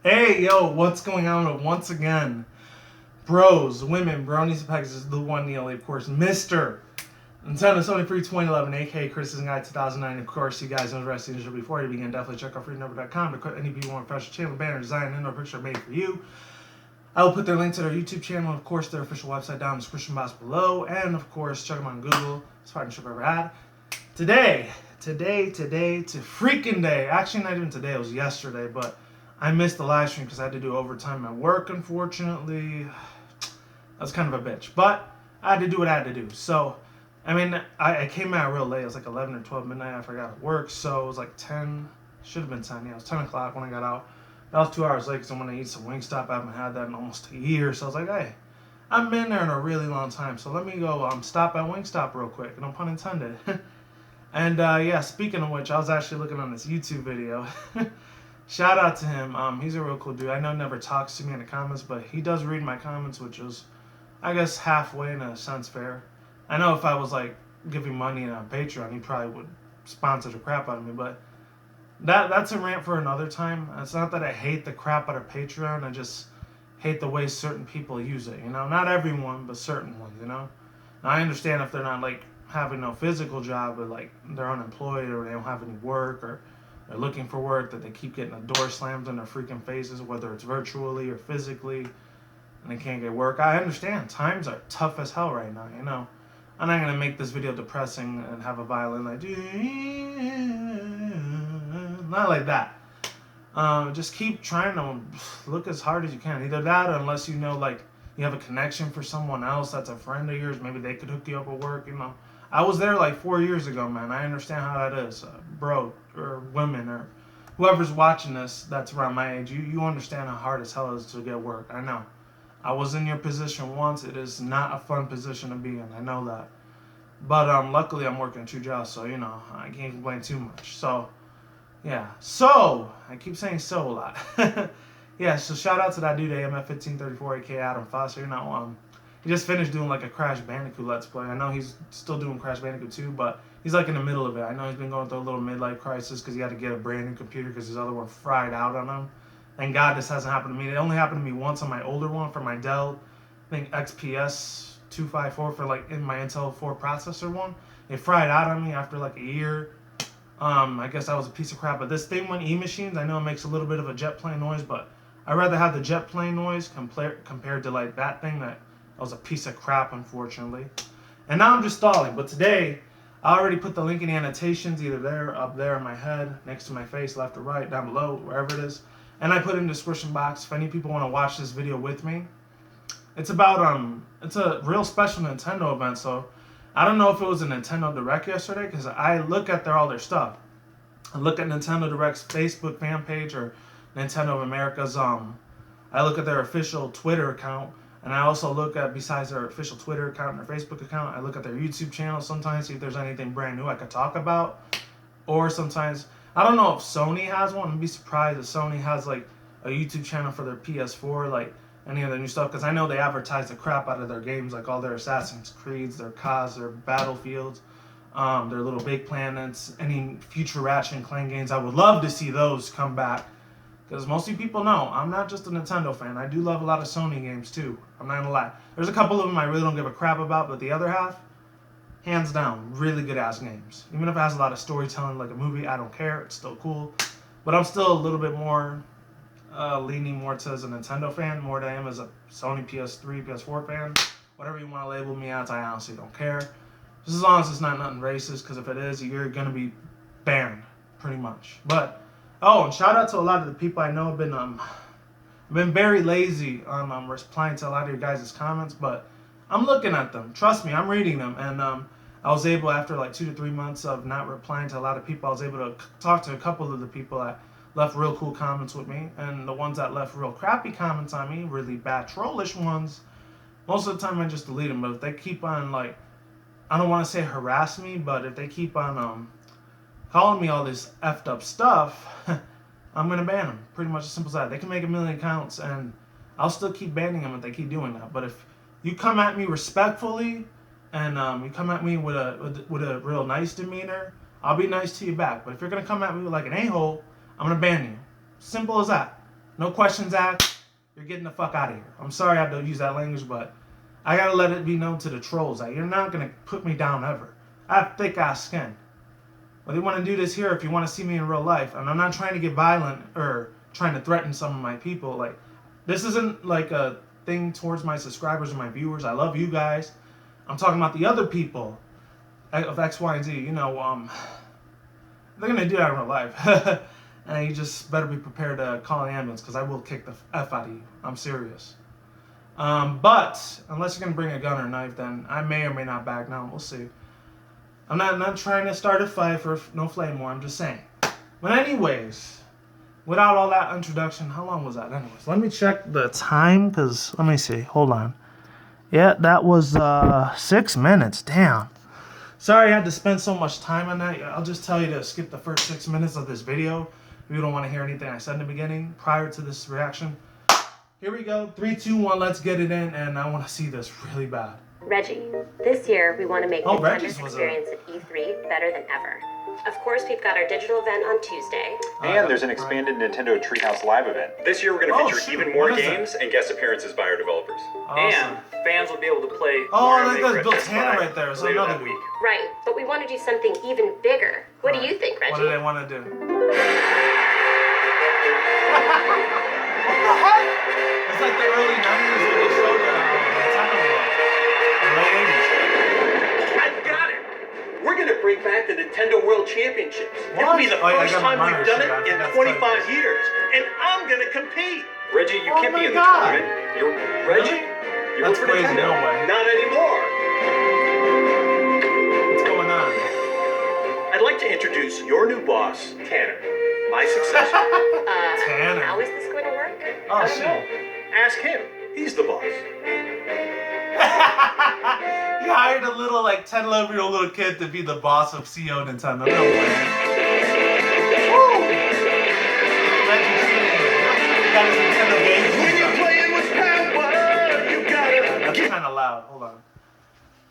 Hey, yo, what's going on once again? Bros, women, bronies, and pegasisters, the one, the only, of course, Mr. Nintendo Sony Free 2011, aka Chris's Guide 2009. Of course, you guys know the rest of the show before you begin. Definitely check out freenumber.com to quit any people want professional channel, banner, design, and or picture made for you. I will put their link to their YouTube channel and, of course, their official website down in the description box below. And, of course, check them on Google. It's partnership I've ever had. Today, to freaking day. Actually, not even today. It was yesterday, but I missed the live stream because I had to do overtime at work, unfortunately. That was kind of a bitch. But I had to do what I had to do. So, I mean, I came out real late. It was like 11 or 12 midnight after I got at work. So it was like 10. Should have been 10. Yeah, it was 10 o'clock when I got out. That was 2 hours late because I want to eat some Wingstop. I haven't had that in almost a year. So I was like, hey, I've been there in a really long time. So let me go stop at Wingstop real quick. No pun intended. And yeah, speaking of which, I was actually looking on this YouTube video. Shout out to him. He's a real cool dude. I know he never talks to me in the comments, but he does read my comments, which is, I guess, halfway in a sense fair. I know if I was like giving money on Patreon, he probably would sponsor the crap out of me, but that's a rant for another time. It's not that I hate the crap out of Patreon. I just hate the way certain people use it. You know, not everyone, but certain ones. You know, now, I understand if they're not like having no physical job, but like they're unemployed or they don't have any work or they're looking for work, that they keep getting the door slammed in their freaking faces, whether it's virtually or physically, and they can't get work. I understand. Times are tough as hell right now, you know. I'm not going to make this video depressing and have a violin like, not like that. Just keep trying to look as hard as you can. Either that, or unless you know, like, you have a connection for someone else that's a friend of yours, maybe they could hook you up with work, you know. I was there like 4 years ago, man. I understand how that is. Bro, or women, or whoever's watching this that's around my age, you understand how hard as hell it is to get work. I know. I was in your position once. It is not a fun position to be in. I know that. But luckily I'm working 2 jobs, so, you know, I can't complain too much. So, yeah. So, I keep saying so a lot. Yeah, so shout out to that dude, AMF1534, aka Adam Foster. You know, he just finished doing like a Crash Bandicoot Let's Play. I know he's still doing Crash Bandicoot 2, but he's like in the middle of it. I know he's been going through a little midlife crisis because he had to get a brand new computer because his other one fried out on him. Thank God this hasn't happened to me. It only happened to me once on my older one for my Dell, I think XPS 254 for like in my Intel 4 processor one. It fried out on me after like a year. I guess that was a piece of crap. But this thing went E-machines. I know it makes a little bit of a jet plane noise, but I'd rather have the jet plane noise compared to like that thing that was a piece of crap, unfortunately. And now I'm just stalling. But today, I already put the link in the annotations, either there, up there in my head, next to my face, left or right, down below, wherever it is. And I put it in the description box if any people want to watch this video with me. It's about, it's a real special Nintendo event, so I don't know if it was a Nintendo Direct yesterday, because I look at all their stuff. I look at Nintendo Direct's Facebook fan page, or Nintendo of America's, I look at their official Twitter account, and I also look at, besides their official Twitter account and their Facebook account, I look at their YouTube channel sometimes, see if there's anything brand new I could talk about. Or sometimes, I don't know if Sony has one. I'd be surprised if Sony has like a YouTube channel for their PS4, like any of their new stuff, because I know they advertise the crap out of their games, like all their Assassin's Creeds, their CODs, their Battlefields, their Little Big Planets, any future Ratchet and Clank games. I would love to see those come back. Because most of you people know, I'm not just a Nintendo fan. I do love a lot of Sony games too. I'm not gonna lie. There's a couple of them I really don't give a crap about, but the other half, hands down, really good ass games. Even if it has a lot of storytelling like a movie, I don't care. It's still cool. But I'm still a little bit more leaning more to as a Nintendo fan, more than I am as a Sony PS3, PS4 fan. Whatever you want to label me as, I honestly don't care. Just as long as it's not nothing racist, because if it is, you're gonna be banned, pretty much. But oh, and shout out to a lot of the people I know have been very lazy on replying to a lot of your guys' comments, but I'm looking at them. Trust me, I'm reading them, and I was able, after like 2 to 3 months of not replying to a lot of people, I was able to talk to a couple of the people that left real cool comments with me, and the ones that left real crappy comments on me, really bad trollish ones, most of the time I just delete them. But if they keep on, like, I don't want to say harass me, but if they keep on calling me all this effed up stuff, I'm going to ban them. Pretty much as simple as that. They can make 1 million accounts, and I'll still keep banning them if they keep doing that. But if you come at me respectfully, and you come at me with a real nice demeanor, I'll be nice to you back. But if you're going to come at me like an a-hole, I'm going to ban you. Simple as that. No questions asked. You're getting the fuck out of here. I'm sorry I have to use that language, but I gotta let it be known to the trolls that you're not gonna put me down ever. I have thick ass skin. Whether you want to do this here, if you want to see me in real life, and I'm not trying to get violent or trying to threaten some of my people. Like, this isn't like a thing towards my subscribers or my viewers. I love you guys. I'm talking about the other people of X, Y, and Z. You know, they're gonna do that in real life. And you just better be prepared to call an ambulance because I will kick the F out of you. I'm serious. But unless you're gonna bring a gun or a knife, then I may or may not back down. We'll see. I'm not trying to start a fight for no flame war. I'm just saying. But anyways, without all that introduction, how long was that? Anyways, let me check the time because let me see. Hold on. Yeah, that was 6 minutes. Damn. Sorry I had to spend so much time on that. I'll just tell you to skip the first 6 minutes of this video. If you don't want to hear anything I said in the beginning prior to this reaction. Here we go. 3, 2, 1. Let's get it in. And I want to see this really bad. Reggie, this year we want to make Nintendo's experience at E3 better than ever. Of course, we've got our digital event on Tuesday. And there's an expanded Nintendo Treehouse Live event. This year we're going to feature even more games and guest appearances by our developers. Awesome. And fans will be able to play like that built Hannah right there. So later that week. Right, but we want to do something even bigger. What do you think, Reggie? What do they want to do? What the heck? It's like the early 90s when they showed Nintendo the late 80s. I've got it! We're going to bring back the Nintendo World Championships. What? It'll be the first I time we've done it in 25 years. And I'm going to compete! Reggie, you can't be in the tournament. You're Reggie? You're That's for crazy, Nintendo. no way. Not anymore. What's going on? I'd like to introduce your new boss, Tanner. My successor. Tanner. How is this going to work? Oh, shit. Ask him. He's the boss. He hired a little, like, 10, 11-year-old little kid to be the boss of CEO Nintendo. No way. Woo! Got his Nintendo games. When you're playing with power, you gotta... That's kind of loud. Hold on.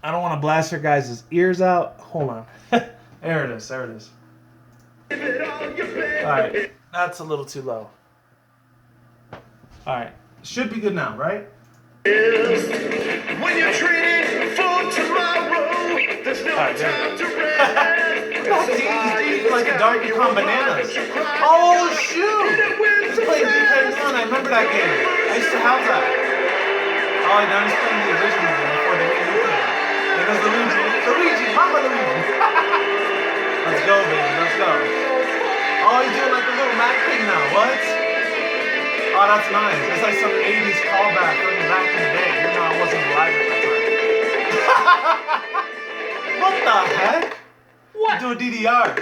I don't want to blast your guys' ears out. Hold on. There it is. There it is. Alright. That's a little too low. Alright. Should be good now, right? When you're training for tomorrow, there's no time to rest. These like a Donkey Kong bananas. Oh shoot! He's playing GTFO. I remember that game. I used to have that. Oh, now he's playing the original game before the Wii U came. There goes Luigi, Mama Luigi. Let's go, baby. Let's go. Oh, he's doing like a little Mac thing now. What? Oh, that's nice. It's like some 80s callback from back in the day. Even though I wasn't alive at that time. What the heck? What? Doing DDR.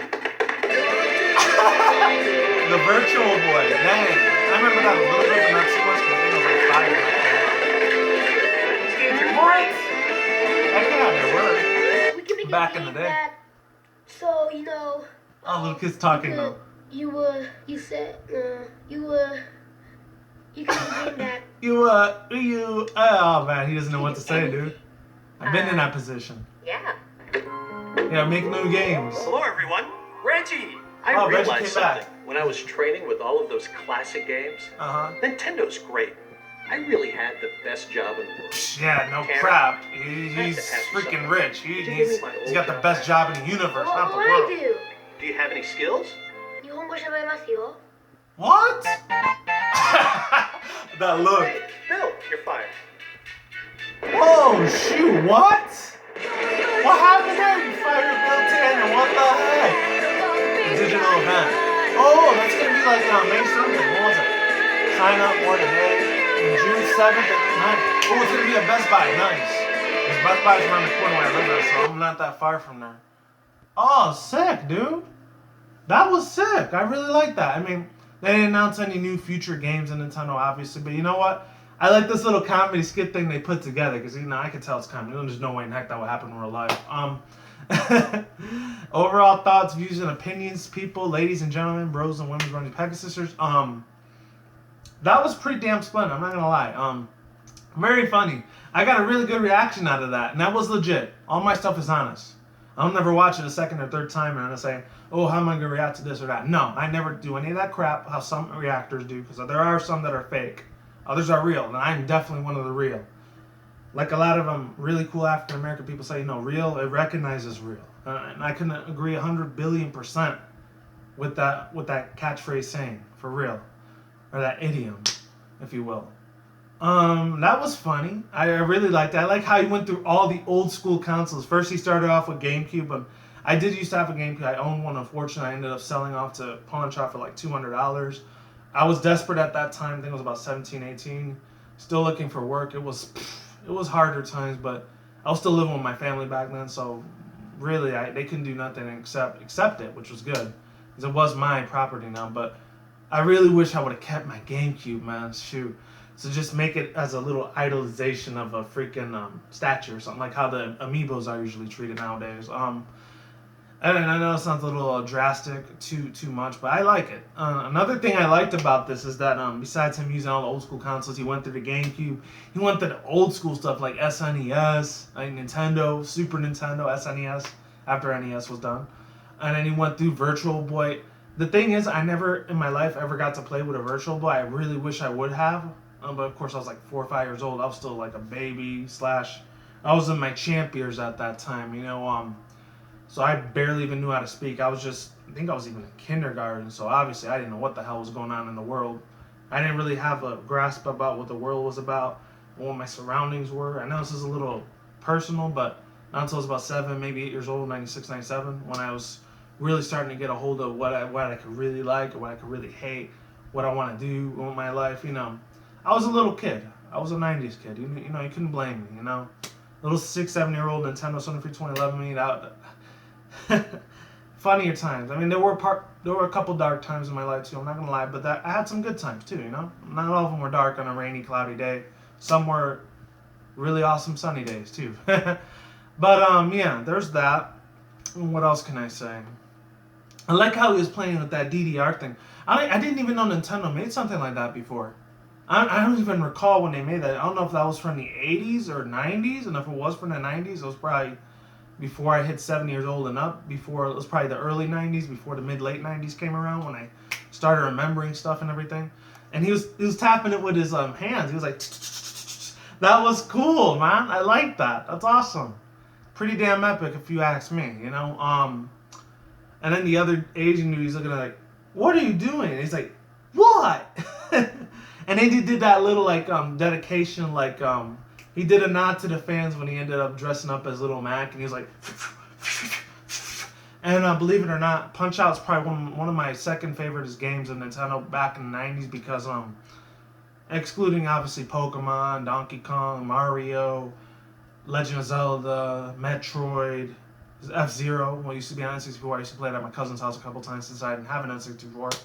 The Virtual Boy. Dang. I remember that a little bit, but not too much. But I think it was like 5 when I came out. These games are great. I think how they were. Back in the day. That, so, you know. Oh, little kids talking though. You said, you can bring that. Oh man, he doesn't know what to say, dude. I've been in that position. Yeah. Yeah, make new games. Hello, everyone. Reggie. I Reggie realized came something. back. When I was training with all of those classic games, Nintendo's great. I really had the best job in the world. Yeah, no Tanner, crap. He's freaking rich. He's got the best job in the universe, not the What world. I do? Do you have any skills? What? That look. Hey, Bill, you're fired. Oh shoot! What? What happened there? You fired Bill Tanner. What the heck? Digital event. Oh, that's gonna be like May something. What was it? Sign up more today. June 7th at 9. Oh, it's gonna be at Best Buy. Nice. Because Best Buy's around the corner where I live at, so I'm not that far from there. Oh, sick, dude. That was sick. I really like that. I mean, they didn't announce any new future games in Nintendo, obviously, but you know what? I like this little comedy skit thing they put together because, you know, I can tell it's comedy. There's no way in heck that would happen in real life. Overall thoughts, views, and opinions, people, ladies and gentlemen, bros and women, bronies, pegasisters. That was pretty damn splendid. I'm not gonna lie. Very funny. I got a really good reaction out of that, and that was legit. All my stuff is honest. I'll never watch it a second or third time and I'm say, oh, how am I gonna react to this or that? No, I never do any of that crap. How some reactors do, because there are some that are fake. Others are real, and I'm definitely one of the real. Like a lot of really cool African American people say, real, it recognizes real, and I can agree 100 billion% with that catchphrase saying, for real, or that idiom, if you will. That was funny. I really liked that. I like how he went through all the old school consoles. First, he started off with GameCube, and I did used to have a GameCube. I owned one. Unfortunately, I ended up selling off to pawn shop for like $200. I was desperate at that time. I think I was about 17, 18. Still looking for work. It was harder times, but I was still living with my family back then, so really they couldn't do nothing except accept it, which was good, because it was my property now. But I really wish I would have kept my GameCube, man. Shoot. So just make it as a little idolization of a freaking statue or something, like how the amiibos are usually treated nowadays. And I know it sounds a little drastic, too much, but I like it. Another thing I liked about this is that besides him using all the old school consoles, he went through the GameCube. He went through the old school stuff like SNES, like Nintendo, Super Nintendo, SNES, after NES was done. And then he went through Virtual Boy. The thing is, I never in my life ever got to play with a Virtual Boy. I really wish I would have. But of course, I was like 4 or 5 years old. I was still like a baby / I was in my champ years at that time, So I barely even knew how to speak. I think I was even in kindergarten. So obviously, I didn't know what the hell was going on in the world. I didn't really have a grasp about what the world was about, what my surroundings were. I know this is a little personal, but not until I was about 7, maybe 8 years old, 96, 97, when I was really starting to get a hold of what I could really like or what I could really hate, what I want to do with my life, I was a little kid. I was a 90s kid. You couldn't blame me, Little 6, 7-year-old Nintendo 2011 me, that funnier times. I mean, there were a couple dark times in my life too. I'm not gonna lie, but I had some good times too. Not all of them were dark on a rainy, cloudy day. Some were really awesome sunny days too. But yeah, there's that. What else can I say? I like how he was playing with that DDR thing. I didn't even know Nintendo made something like that before. I don't even recall when they made that. I don't know if that was from the 80s or 90s, and if it was from the 90s, it was probably before I hit 7 years old and up. Before it was probably the early 90s, before the mid-late 90s came around, when I started remembering stuff and everything. And he was tapping it with his hands. He was like, that was cool, man. I like that. That's awesome. Pretty damn epic, if you ask me. And then the other Asian dude, he's looking at like, what are you doing? And he's like, what? And then he did that little dedication, he did a nod to the fans when he ended up dressing up as Little Mac, and he was like, and believe it or not, Punch Out's probably one of my second favorite games of Nintendo back in the 90s, because excluding obviously Pokemon, Donkey Kong, Mario, Legend of Zelda, Metroid, F-Zero, what used to be on N64. I used to play it at my cousin's house a couple times since I didn't have an N64.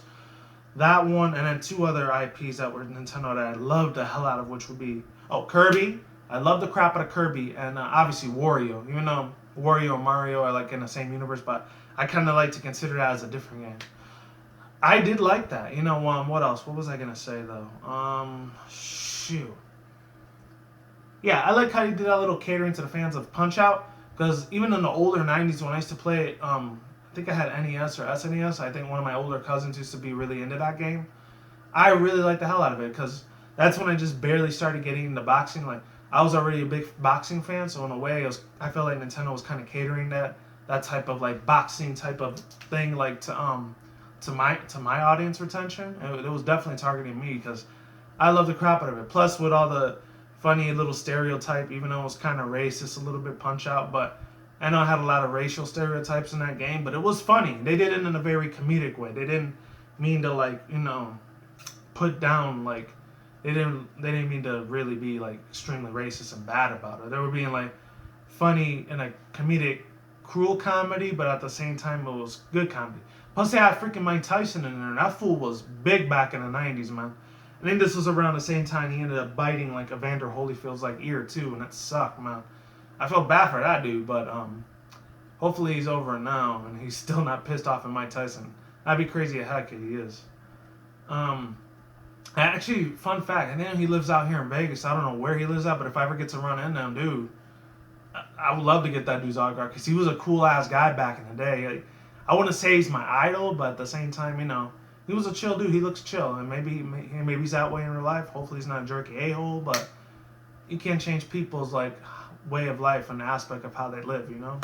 That one, and then 2 other IPs that were Nintendo that I loved the hell out of, which would be, Kirby. I love the crap out of Kirby, and obviously Wario. Even though Wario and Mario are like in the same universe, but I kind of like to consider that as a different game. I did like that. What else? What was I gonna say though? Shoot. Yeah, I like how he did that little catering to the fans of Punch Out, because even in the older 90s when I used to play it, I think I had NES or SNES. I think one of my older cousins used to be really into that game. I really liked the hell out of it, because that's when I just barely started getting into boxing. Like, I was already a big boxing fan, so in a way, I felt like Nintendo was kind of catering that type of boxing type of thing, to my audience retention. It was definitely targeting me, because I love the crap out of it. Plus, with all the funny little stereotype, even though it was kind of racist a little bit, Punch Out, but I know I had a lot of racial stereotypes in that game, but it was funny. They did it in a very comedic way. They didn't mean to put down they didn't mean to really be extremely racist and bad about it. They were being funny in a comedic, cruel comedy, but at the same time it was good comedy. Plus they had freaking Mike Tyson in there. That fool was big back in the 90s, man. I think this was around the same time he ended up biting Evander Holyfield's ear too, and it sucked, man. I felt bad for that dude, but hopefully he's over it now and he's still not pissed off at Mike Tyson. That'd be crazy as heck if he is. Actually, fun fact, I think he lives out here in Vegas. I don't know where he lives at, but if I ever get to run into him, dude, I would love to get that dude's autograph because he was a cool ass guy back in the day. Like, I wouldn't say he's my idol, but at the same time, you know, he was a chill dude. He looks chill, and maybe he's that way in real life. Hopefully, he's not a jerky a-hole, but you can't change people's like way of life and aspect of how they live, you know,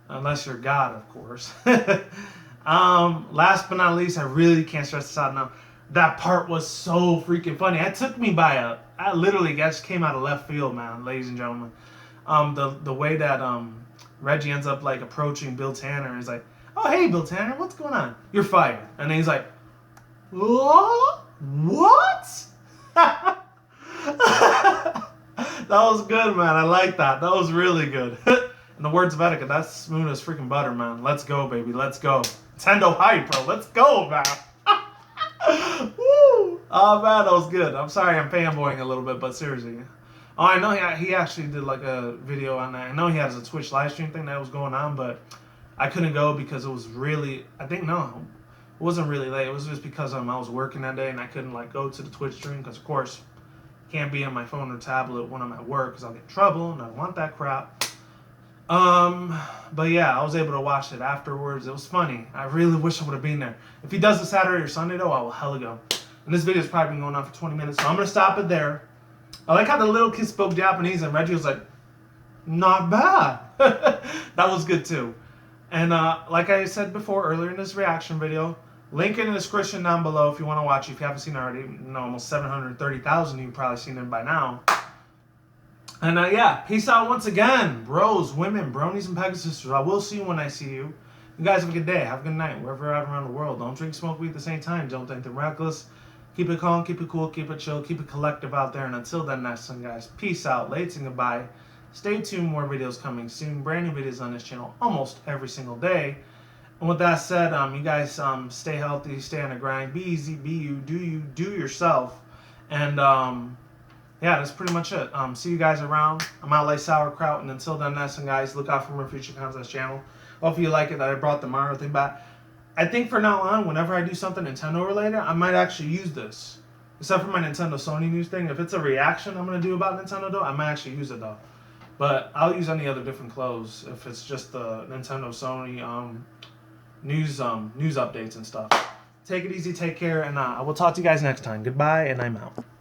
unless you're God, of course. Last but not least, I really can't stress this out now. That part was so freaking funny. It took me by I literally just came out of left field, man, ladies and gentlemen. The way that Reggie ends up like approaching Bill Tanner, and he's like, "Oh, hey, Bill Tanner, what's going on? You're fired." And then he's like, "What? That was good, man. I like that. That was really good." In the words of etiquette, that's smooth as freaking butter, man. Let's go, baby. Let's go. Nintendo hype, bro. Let's go, man. Woo! Oh, man, that was good. I'm sorry I'm fanboying a little bit, but seriously. Oh, I know he actually did like a video on that. I know he has a Twitch live stream thing that was going on, but I couldn't go because it was really, it wasn't really late. It was just because I was working that day and I couldn't like go to the Twitch stream because, of course, can't be on my phone or tablet when I'm at work because I'll get in trouble and I don't want that crap. But yeah, I was able to watch it afterwards. It was funny. I really wish I would have been there. If he does it Saturday or Sunday though, I will hella go. And this video's probably been going on for 20 minutes, so I'm gonna stop it there. I like how the little kid spoke Japanese and Reggie was like, "Not bad." That was good too. And like I said before earlier in this reaction video, link in the description down below if you want to watch it. If you haven't seen it already, you know, almost 730,000 you've probably seen it by now. And yeah, peace out once again, bros, women, bronies, and pegasisters. I will see you when I see you. You guys have a good day. Have a good night. Wherever you're at around the world. Don't drink, smoke weed at the same time. Don't think they're reckless. Keep it calm, keep it cool, keep it chill, keep it collective out there. And until then, next time, guys, peace out. Late and goodbye. Stay tuned. More videos coming soon. Brand new videos on this channel almost every single day. And with that said, you guys stay healthy, stay on the grind. Be easy, be you, do yourself. And yeah, that's pretty much it. See you guys around. I'm out like sauerkraut. And until then, next time, guys, look out for more future content on this channel. Hopefully you like it that I brought the Mario thing back. I think from now on, whenever I do something Nintendo related, I might actually use this. Except for my Nintendo Sony news thing. If it's a reaction I'm going to do about Nintendo, though, I might actually use it, though. But I'll use any other different clothes if it's just the Nintendo Sony news updates and stuff. Take it easy, take care, and I will talk to you guys next time. Goodbye, and I'm out.